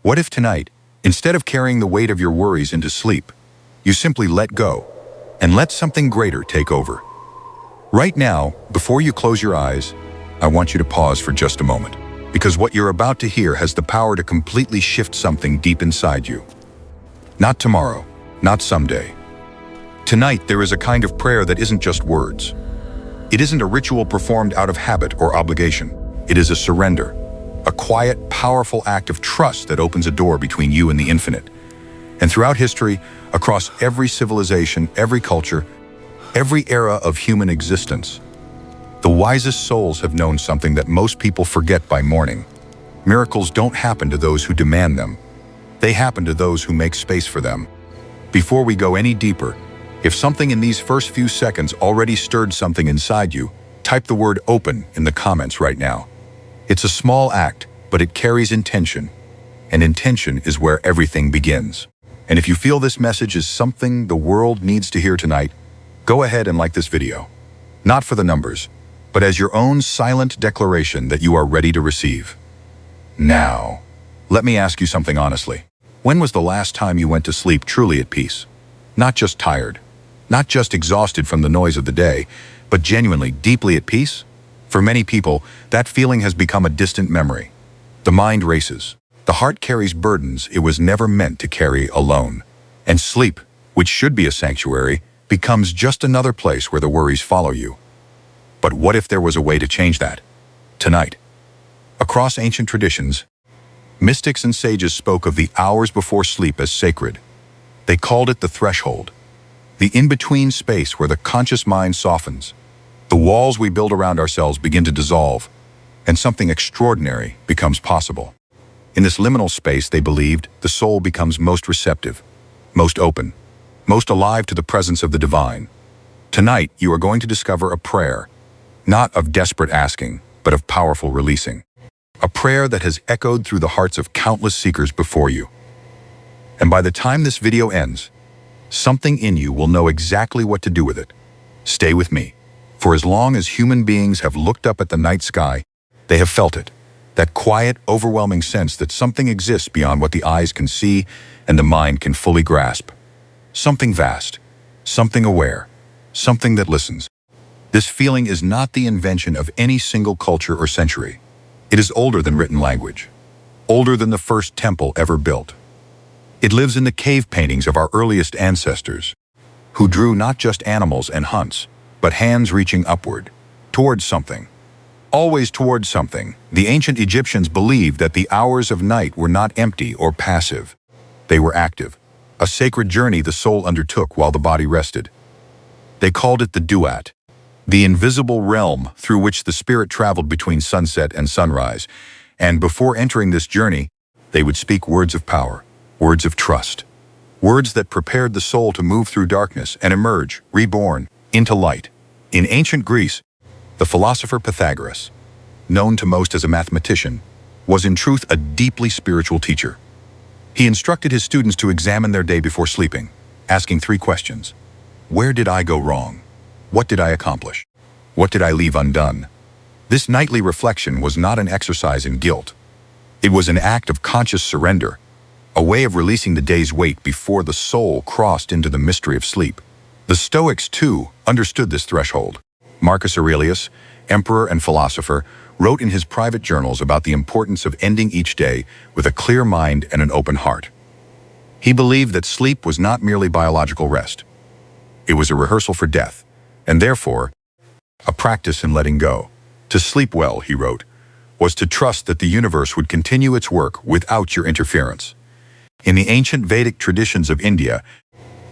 What if tonight, instead of carrying the weight of your worries into sleep, you simply let go and let something greater take over? Right now, before you close your eyes, I want you to pause for just a moment, because what you're about to hear has the power to completely shift something deep inside you. Not tomorrow, not someday. Tonight, there is a kind of prayer that isn't just words. It isn't a ritual performed out of habit or obligation. It is a surrender, a quiet, powerful act of trust that opens a door between you and the infinite. And throughout history, across every civilization, every culture, every era of human existence, the wisest souls have known something that most people forget by morning. Miracles don't happen to those who demand them. They happen to those who make space for them. Before we go any deeper, if something in these first few seconds already stirred something inside you, type the word "open" in the comments right now. It's a small act, but it carries intention. And intention is where everything begins. And if you feel this message is something the world needs to hear tonight, go ahead and like this video. Not for the numbers, but as your own silent declaration that you are ready to receive. Now, let me ask you something honestly. When was the last time you went to sleep truly at peace? Not just tired, not just exhausted from the noise of the day, but genuinely, deeply at peace? For many people, that feeling has become a distant memory. The mind races. The heart carries burdens it was never meant to carry alone. And sleep, which should be a sanctuary, becomes just another place where the worries follow you. But what if there was a way to change that? Tonight. Across ancient traditions, mystics and sages spoke of the hours before sleep as sacred. They called it the threshold, the in-between space where the conscious mind softens. The walls we build around ourselves begin to dissolve, and something extraordinary becomes possible. In this liminal space, they believed, the soul becomes most receptive, most open, most alive to the presence of the divine. Tonight, you are going to discover a prayer, not of desperate asking, but of powerful releasing. A prayer that has echoed through the hearts of countless seekers before you. And by the time this video ends, something in you will know exactly what to do with it. Stay with me. For as long as human beings have looked up at the night sky, they have felt it. That quiet, overwhelming sense that something exists beyond what the eyes can see and the mind can fully grasp. Something vast, something aware, something that listens. This feeling is not the invention of any single culture or century. It is older than written language, older than the first temple ever built. It lives in the cave paintings of our earliest ancestors, who drew not just animals and hunts, but hands reaching upward, towards something. Always towards something. The ancient Egyptians believed that the hours of night were not empty or passive. They were active, a sacred journey the soul undertook while the body rested. They called it the duat, the invisible realm through which the spirit traveled between sunset and sunrise. And before entering this journey, they would speak words of power, words of trust, words that prepared the soul to move through darkness and emerge, reborn, into light. In ancient Greece, the philosopher Pythagoras, known to most as a mathematician, was in truth a deeply spiritual teacher. He instructed his students to examine their day before sleeping, asking 3 questions. Where did I go wrong? What did I accomplish? What did I leave undone? This nightly reflection was not an exercise in guilt. It was an act of conscious surrender, a way of releasing the day's weight before the soul crossed into the mystery of sleep. The Stoics, too, understood this threshold. Marcus Aurelius, emperor and philosopher, wrote in his private journals about the importance of ending each day with a clear mind and an open heart. He believed that sleep was not merely biological rest. It was a rehearsal for death, and therefore, a practice in letting go. To sleep well, he wrote, was to trust that the universe would continue its work without your interference. In the ancient Vedic traditions of India,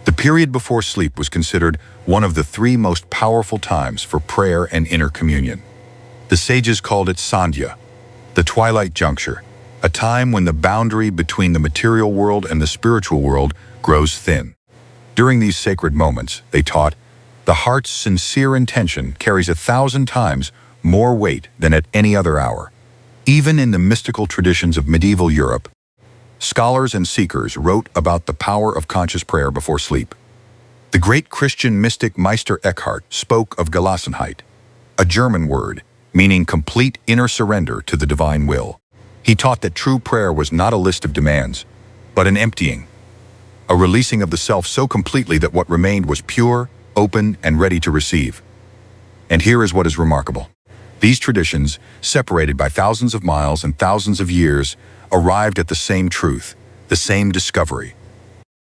the period before sleep was considered one of the 3 most powerful times for prayer and inner communion. The sages called it Sandhya, the twilight juncture, a time when the boundary between the material world and the spiritual world grows thin. During these sacred moments, they taught, the heart's sincere intention carries 1,000 times more weight than at any other hour. Even in the mystical traditions of medieval Europe, scholars and seekers wrote about the power of conscious prayer before sleep. The great Christian mystic Meister Eckhart spoke of Gelassenheit, a German word meaning complete inner surrender to the divine will. He taught that true prayer was not a list of demands, but an emptying, a releasing of the self so completely that what remained was pure, open, and ready to receive. And here is what is remarkable. These traditions, separated by thousands of miles and thousands of years, arrived at the same truth, the same discovery,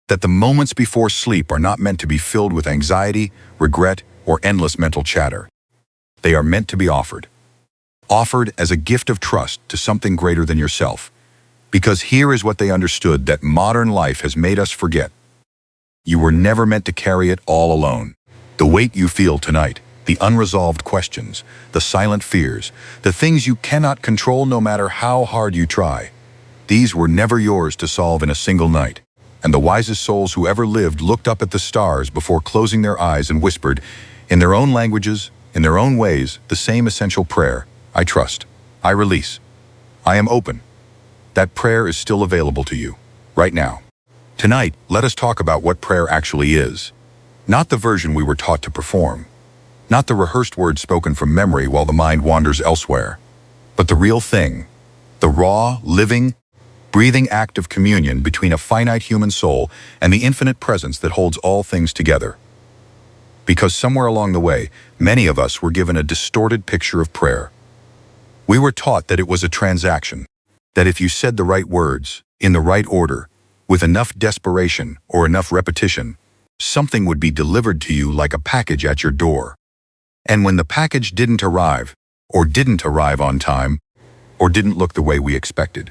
that the moments before sleep are not meant to be filled with anxiety, regret, or endless mental chatter. They are meant to be offered as a gift of trust to something greater than yourself. Because here is what they understood that modern life has made us forget. You were never meant to carry it all alone. The weight you feel tonight, the unresolved questions, the silent fears, the things you cannot control no matter how hard you try, these were never yours to solve in a single night. And the wisest souls who ever lived looked up at the stars before closing their eyes and whispered, in their own languages, in their own ways, the same essential prayer: I trust, I release, I am open. That prayer is still available to you, right now. Tonight, let us talk about what prayer actually is. Not the version we were taught to perform, not the rehearsed words spoken from memory while the mind wanders elsewhere, but the real thing, the raw, living, breathing act of communion between a finite human soul and the infinite presence that holds all things together. Because somewhere along the way, many of us were given a distorted picture of prayer. We were taught that it was a transaction, that if you said the right words, in the right order, with enough desperation or enough repetition, something would be delivered to you like a package at your door. And when the package didn't arrive on time, or didn't look the way we expected,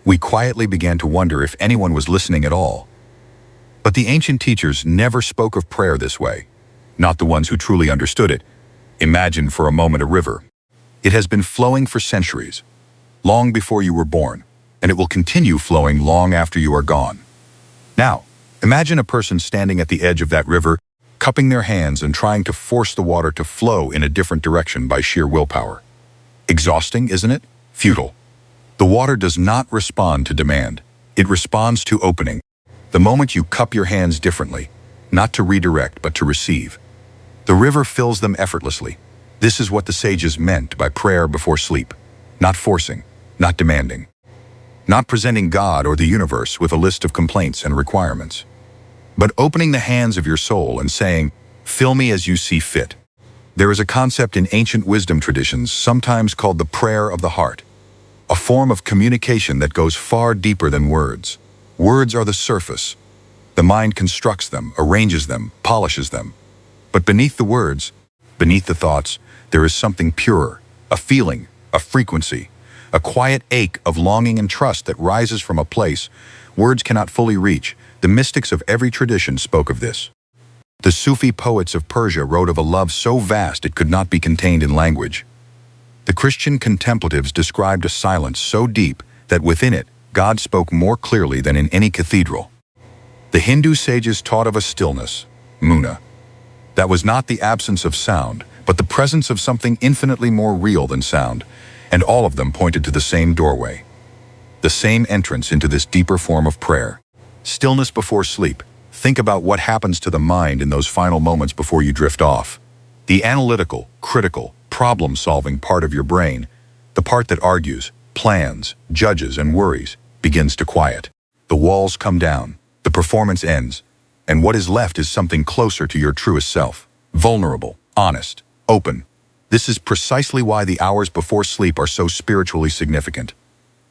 we quietly began to wonder if anyone was listening at all. But the ancient teachers never spoke of prayer this way, not the ones who truly understood it. Imagine for a moment a river. It has been flowing for centuries, long before you were born, and it will continue flowing long after you are gone. Now, imagine a person standing at the edge of that river, cupping their hands and trying to force the water to flow in a different direction by sheer willpower. Exhausting, isn't it? Futile. The water does not respond to demand. It responds to opening. The moment you cup your hands differently, not to redirect but to receive, the river fills them effortlessly. This is what the sages meant by prayer before sleep. Not forcing, not demanding, not presenting God or the universe with a list of complaints and requirements, but opening the hands of your soul and saying, fill me as you see fit. There is a concept in ancient wisdom traditions sometimes called the prayer of the heart, a form of communication that goes far deeper than words. Words are the surface. The mind constructs them, arranges them, polishes them. But beneath the words, beneath the thoughts, there is something purer, a feeling, a frequency, a quiet ache of longing and trust that rises from a place words cannot fully reach. The mystics of every tradition spoke of this. The Sufi poets of Persia wrote of a love so vast it could not be contained in language. The Christian contemplatives described a silence so deep that within it, God spoke more clearly than in any cathedral. The Hindu sages taught of a stillness, muna, that was not the absence of sound, but the presence of something infinitely more real than sound, and all of them pointed to the same doorway, the same entrance into this deeper form of prayer. Stillness before sleep. Think about what happens to the mind in those final moments before you drift off. The analytical, critical, problem-solving part of your brain, the part that argues, plans, judges, and worries, begins to quiet. The walls come down, the performance ends, and what is left is something closer to your truest self. Vulnerable, honest, open. This is precisely why the hours before sleep are so spiritually significant.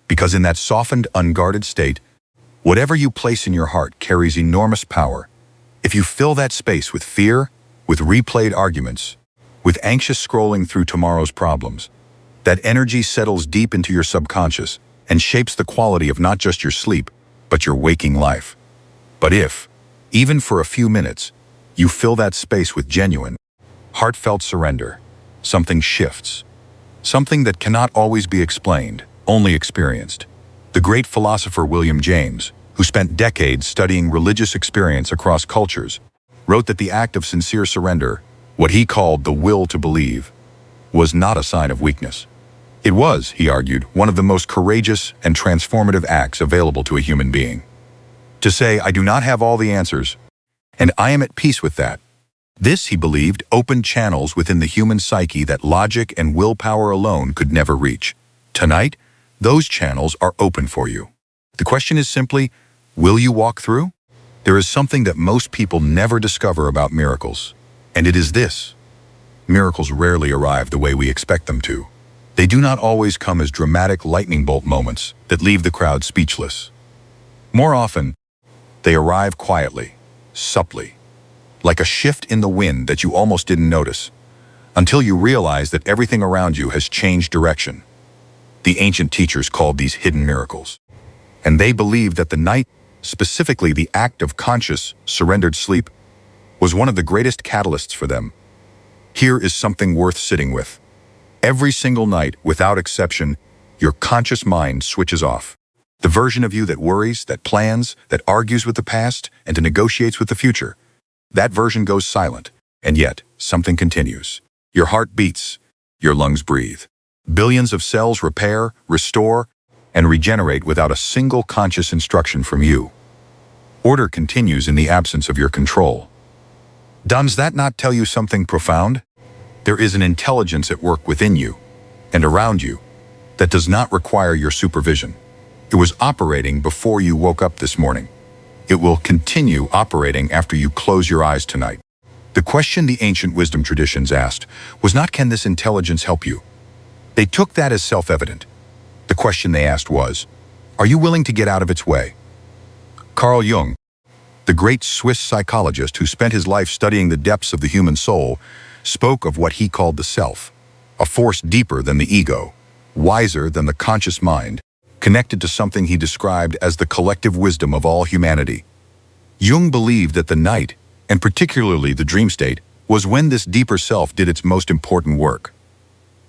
Because in that softened, unguarded state, whatever you place in your heart carries enormous power. If you fill that space with fear, with replayed arguments, with anxious scrolling through tomorrow's problems, that energy settles deep into your subconscious and shapes the quality of not just your sleep, but your waking life. But if, even for a few minutes, you fill that space with genuine, heartfelt surrender, something shifts. Something that cannot always be explained, only experienced. The great philosopher William James, who spent decades studying religious experience across cultures, wrote that the act of sincere surrender, what he called the will to believe, was not a sign of weakness. It was, he argued, one of the most courageous and transformative acts available to a human being. To say, I do not have all the answers, and I am at peace with that. This, he believed, opened channels within the human psyche that logic and willpower alone could never reach. Tonight, Those channels are open for you. The question is simply, will you walk through? There is something that most people never discover about miracles, and it is this. Miracles rarely arrive the way we expect them to. They do not always come as dramatic lightning bolt moments that leave the crowd speechless. More often, they arrive quietly, subtly, like a shift in the wind that you almost didn't notice, until you realize that everything around you has changed direction. The ancient teachers called these hidden miracles, and they believed that the night, specifically the act of conscious, surrendered sleep, was one of the greatest catalysts for them. Here is something worth sitting with. Every single night, without exception, your conscious mind switches off. The version of you that worries, that plans, that argues with the past, and to negotiates with the future. That version goes silent, and yet something continues. Your heart beats, your lungs breathe. Billions of cells repair, restore, and regenerate without a single conscious instruction from you. Order continues in the absence of your control. Does that not tell you something profound? There is an intelligence at work within you and around you that does not require your supervision. It was operating before you woke up this morning. It will continue operating after you close your eyes tonight. The question the ancient wisdom traditions asked was not, can this intelligence help you? They took that as self-evident. The question they asked was, are you willing to get out of its way? Carl Jung, the great Swiss psychologist who spent his life studying the depths of the human soul, spoke of what he called the self, a force deeper than the ego, wiser than the conscious mind, connected to something he described as the collective wisdom of all humanity. Jung believed that the night, and particularly the dream state, was when this deeper self did its most important work.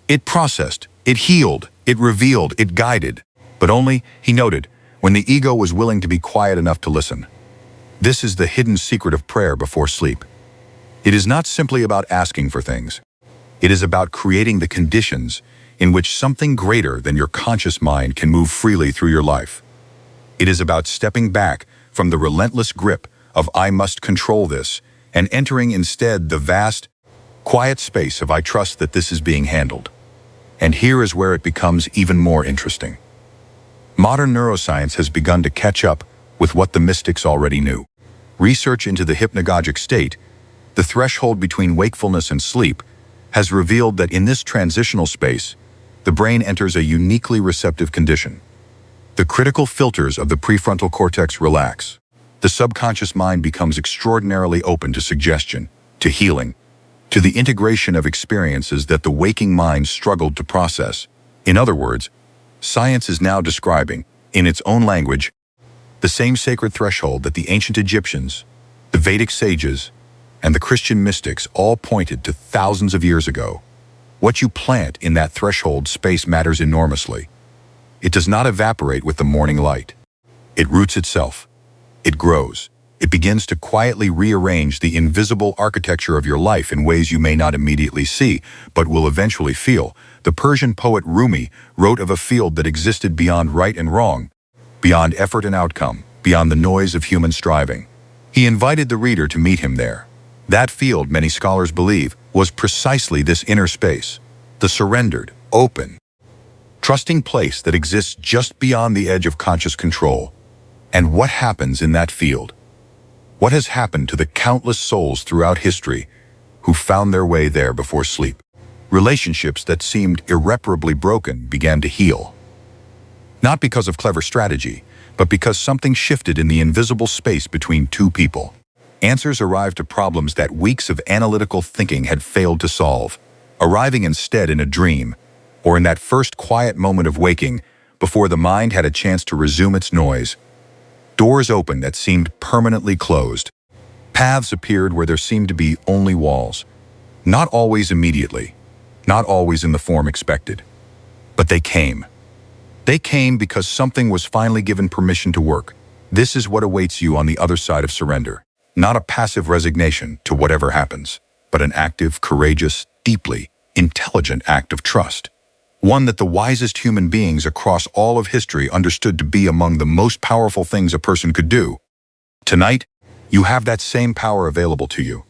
It processed, it healed, it revealed, it guided, but only, he noted, when the ego was willing to be quiet enough to listen. This is the hidden secret of prayer before sleep. It is not simply about asking for things. It is about creating the conditions in which something greater than your conscious mind can move freely through your life. It is about stepping back from the relentless grip of I must control this and entering instead the vast, quiet space of I trust that this is being handled. And here is where it becomes even more interesting. Modern neuroscience has begun to catch up with what the mystics already knew. Research into the hypnagogic state, the threshold between wakefulness and sleep, has revealed that in this transitional space, the brain enters a uniquely receptive condition. The critical filters of the prefrontal cortex relax. The subconscious mind becomes extraordinarily open to suggestion, to healing, to the integration of experiences that the waking mind struggled to process. In other words, science is now describing, in its own language, the same sacred threshold that the ancient Egyptians, the Vedic sages, and the Christian mystics all pointed to thousands of years ago. What you plant in that threshold space matters enormously. It does not evaporate with the morning light. It roots itself. It grows. It begins to quietly rearrange the invisible architecture of your life in ways you may not immediately see, but will eventually feel. The Persian poet Rumi wrote of a field that existed beyond right and wrong, beyond effort and outcome, beyond the noise of human striving. He invited the reader to meet him there. That field, many scholars believe, was precisely this inner space, the surrendered, open, trusting place that exists just beyond the edge of conscious control. And what happens in that field? What has happened to the countless souls throughout history who found their way there before sleep? Relationships that seemed irreparably broken began to heal. Not because of clever strategy, but because something shifted in the invisible space between two people. Answers arrived to problems that weeks of analytical thinking had failed to solve, arriving instead in a dream, or in that first quiet moment of waking before the mind had a chance to resume its noise. Doors opened that seemed permanently closed. Paths appeared where there seemed to be only walls. Not always immediately, not always in the form expected. But they came. They came because something was finally given permission to work. This is what awaits you on the other side of surrender. Not a passive resignation to whatever happens, but an active, courageous, deeply intelligent act of trust. One that the wisest human beings across all of history understood to be among the most powerful things a person could do. Tonight, you have that same power available to you.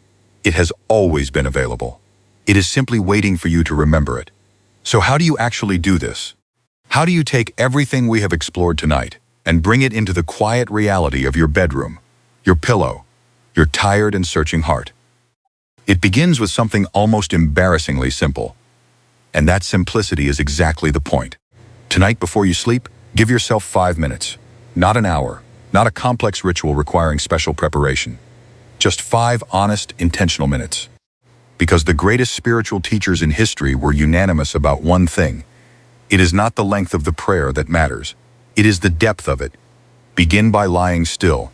It has always been available. It is simply waiting for you to remember it. So how do you actually do this? How do you take everything we have explored tonight and bring it into the quiet reality of your bedroom, your pillow, your tired and searching heart? It begins with something almost embarrassingly simple. And that simplicity is exactly the point. Tonight before you sleep, give yourself 5 minutes. Not an hour, not a complex ritual requiring special preparation. Just 5 honest, intentional minutes. Because the greatest spiritual teachers in history were unanimous about one thing. It is not the length of the prayer that matters. It is the depth of it. Begin by lying still.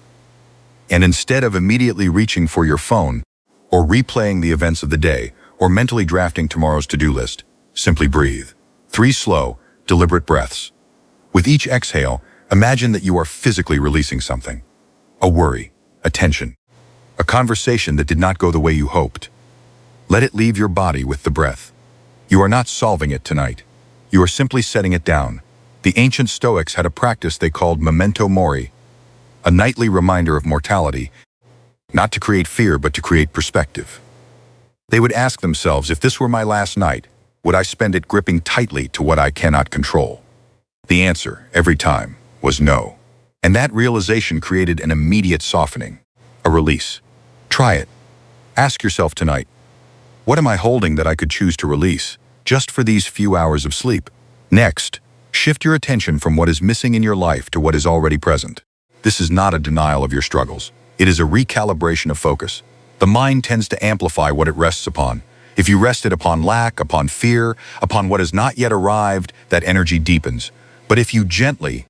And instead of immediately reaching for your phone, or replaying the events of the day, or mentally drafting tomorrow's to-do list, simply breathe. 3 slow, deliberate breaths. With each exhale, imagine that you are physically releasing something. A worry, a tension, a conversation that did not go the way you hoped. Let it leave your body with the breath. You are not solving it tonight. You are simply setting it down. The ancient Stoics had a practice they called memento mori, a nightly reminder of mortality, not to create fear but to create perspective. They would ask themselves, if this were my last night, would I spend it gripping tightly to what I cannot control? The answer, every time, was no. And that realization created an immediate softening, a release. Try it. Ask yourself tonight, what am I holding that I could choose to release, just for these few hours of sleep? Next, shift your attention from what is missing in your life to what is already present. This is not a denial of your struggles. It is a recalibration of focus. The mind tends to amplify what it rests upon. If you rest it upon lack, upon fear, upon what has not yet arrived, that energy deepens. But if you gently,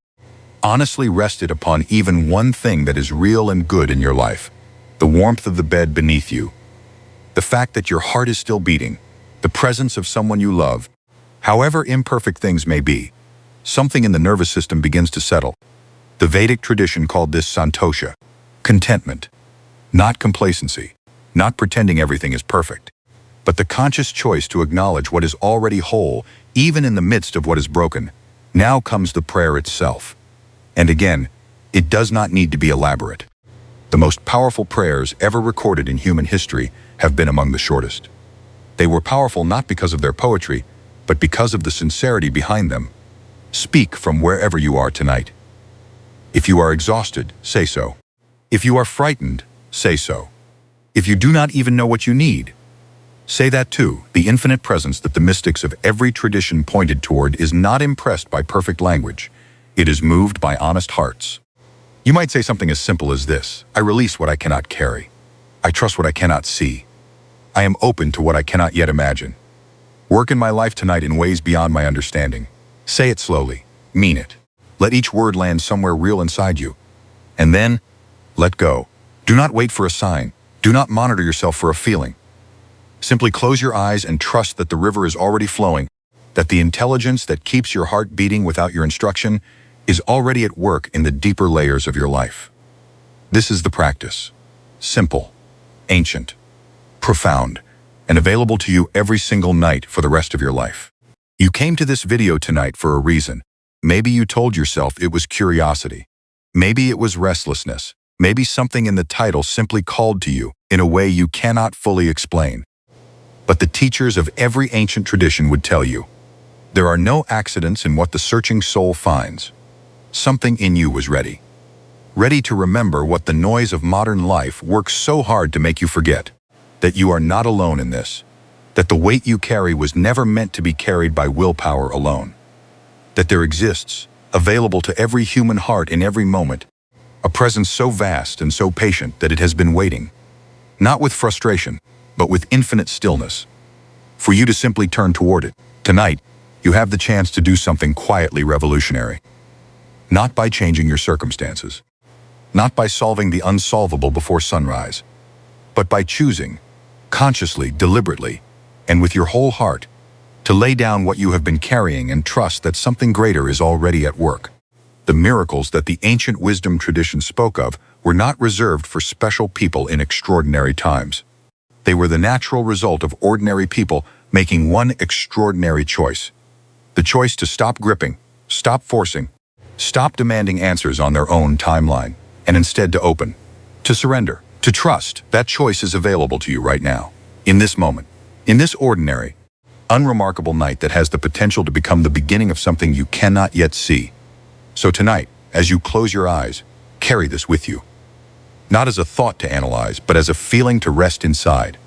honestly rest it upon even one thing that is real and good in your life, the warmth of the bed beneath you, the fact that your heart is still beating, the presence of someone you love, however imperfect things may be, something in the nervous system begins to settle. The Vedic tradition called this santosha, contentment, not complacency, not pretending everything is perfect, but the conscious choice to acknowledge what is already whole, even in the midst of what is broken. Now comes the prayer itself. And again, it does not need to be elaborate. The most powerful prayers ever recorded in human history have been among the shortest. They were powerful not because of their poetry, but because of the sincerity behind them. Speak from wherever you are tonight. If you are exhausted, say so. If you are frightened, say so. If you do not even know what you need, say that too. The infinite presence that the mystics of every tradition pointed toward is not impressed by perfect language. It is moved by honest hearts. You might say something as simple as this: I release what I cannot carry. I trust what I cannot see. I am open to what I cannot yet imagine. Work in my life tonight in ways beyond my understanding. Say it slowly. Mean it. Let each word land somewhere real inside you. And then, let go. Do not wait for a sign. Do not monitor yourself for a feeling. Simply close your eyes and trust that the river is already flowing, that the intelligence that keeps your heart beating without your instruction is already at work in the deeper layers of your life. This is the practice. Simple, ancient, profound, and available to you every single night for the rest of your life. You came to this video tonight for a reason. Maybe you told yourself it was curiosity. Maybe it was restlessness. Maybe something in the title simply called to you in a way you cannot fully explain. But the teachers of every ancient tradition would tell you, there are no accidents in what the searching soul finds. Something in you was ready. Ready to remember what the noise of modern life works so hard to make you forget. That you are not alone in this. That the weight you carry was never meant to be carried by willpower alone. That there exists, available to every human heart in every moment, a presence so vast and so patient that it has been waiting, not with frustration, but with infinite stillness, for you to simply turn toward it. Tonight, you have the chance to do something quietly revolutionary. Not by changing your circumstances, not by solving the unsolvable before sunrise, but by choosing, consciously, deliberately, and with your whole heart, to lay down what you have been carrying and trust that something greater is already at work. The miracles that the ancient wisdom tradition spoke of were not reserved for special people in extraordinary times. They were the natural result of ordinary people making one extraordinary choice. The choice to stop gripping, stop forcing, stop demanding answers on their own timeline, and instead to open, to surrender, to trust. That choice is available to you right now, in this moment, in this ordinary, unremarkable night that has the potential to become the beginning of something you cannot yet see. So tonight, as you close your eyes, carry this with you. Not as a thought to analyze, but as a feeling to rest inside.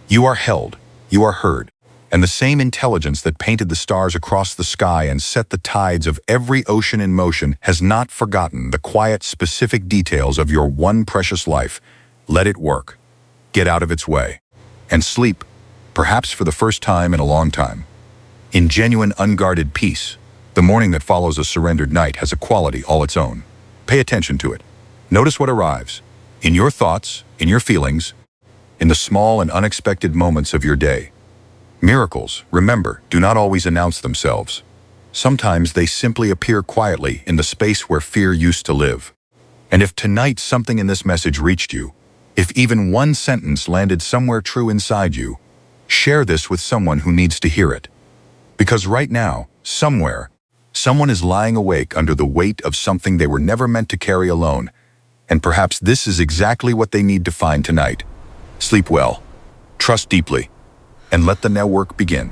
You are held, you are heard, and the same intelligence that painted the stars across the sky and set the tides of every ocean in motion has not forgotten the quiet, specific details of your one precious life. Let it work. Get out of its way. And sleep, perhaps for the first time in a long time. In genuine, unguarded peace, the morning that follows a surrendered night has a quality all its own. Pay attention to it. Notice what arrives. In your thoughts, in your feelings, in the small and unexpected moments of your day. Miracles, remember, do not always announce themselves. Sometimes they simply appear quietly in the space where fear used to live. And if tonight something in this message reached you, if even one sentence landed somewhere true inside you, share this with someone who needs to hear it. Because right now, somewhere, someone is lying awake under the weight of something they were never meant to carry alone, and perhaps this is exactly what they need to find tonight. Sleep well, trust deeply, and let the network begin.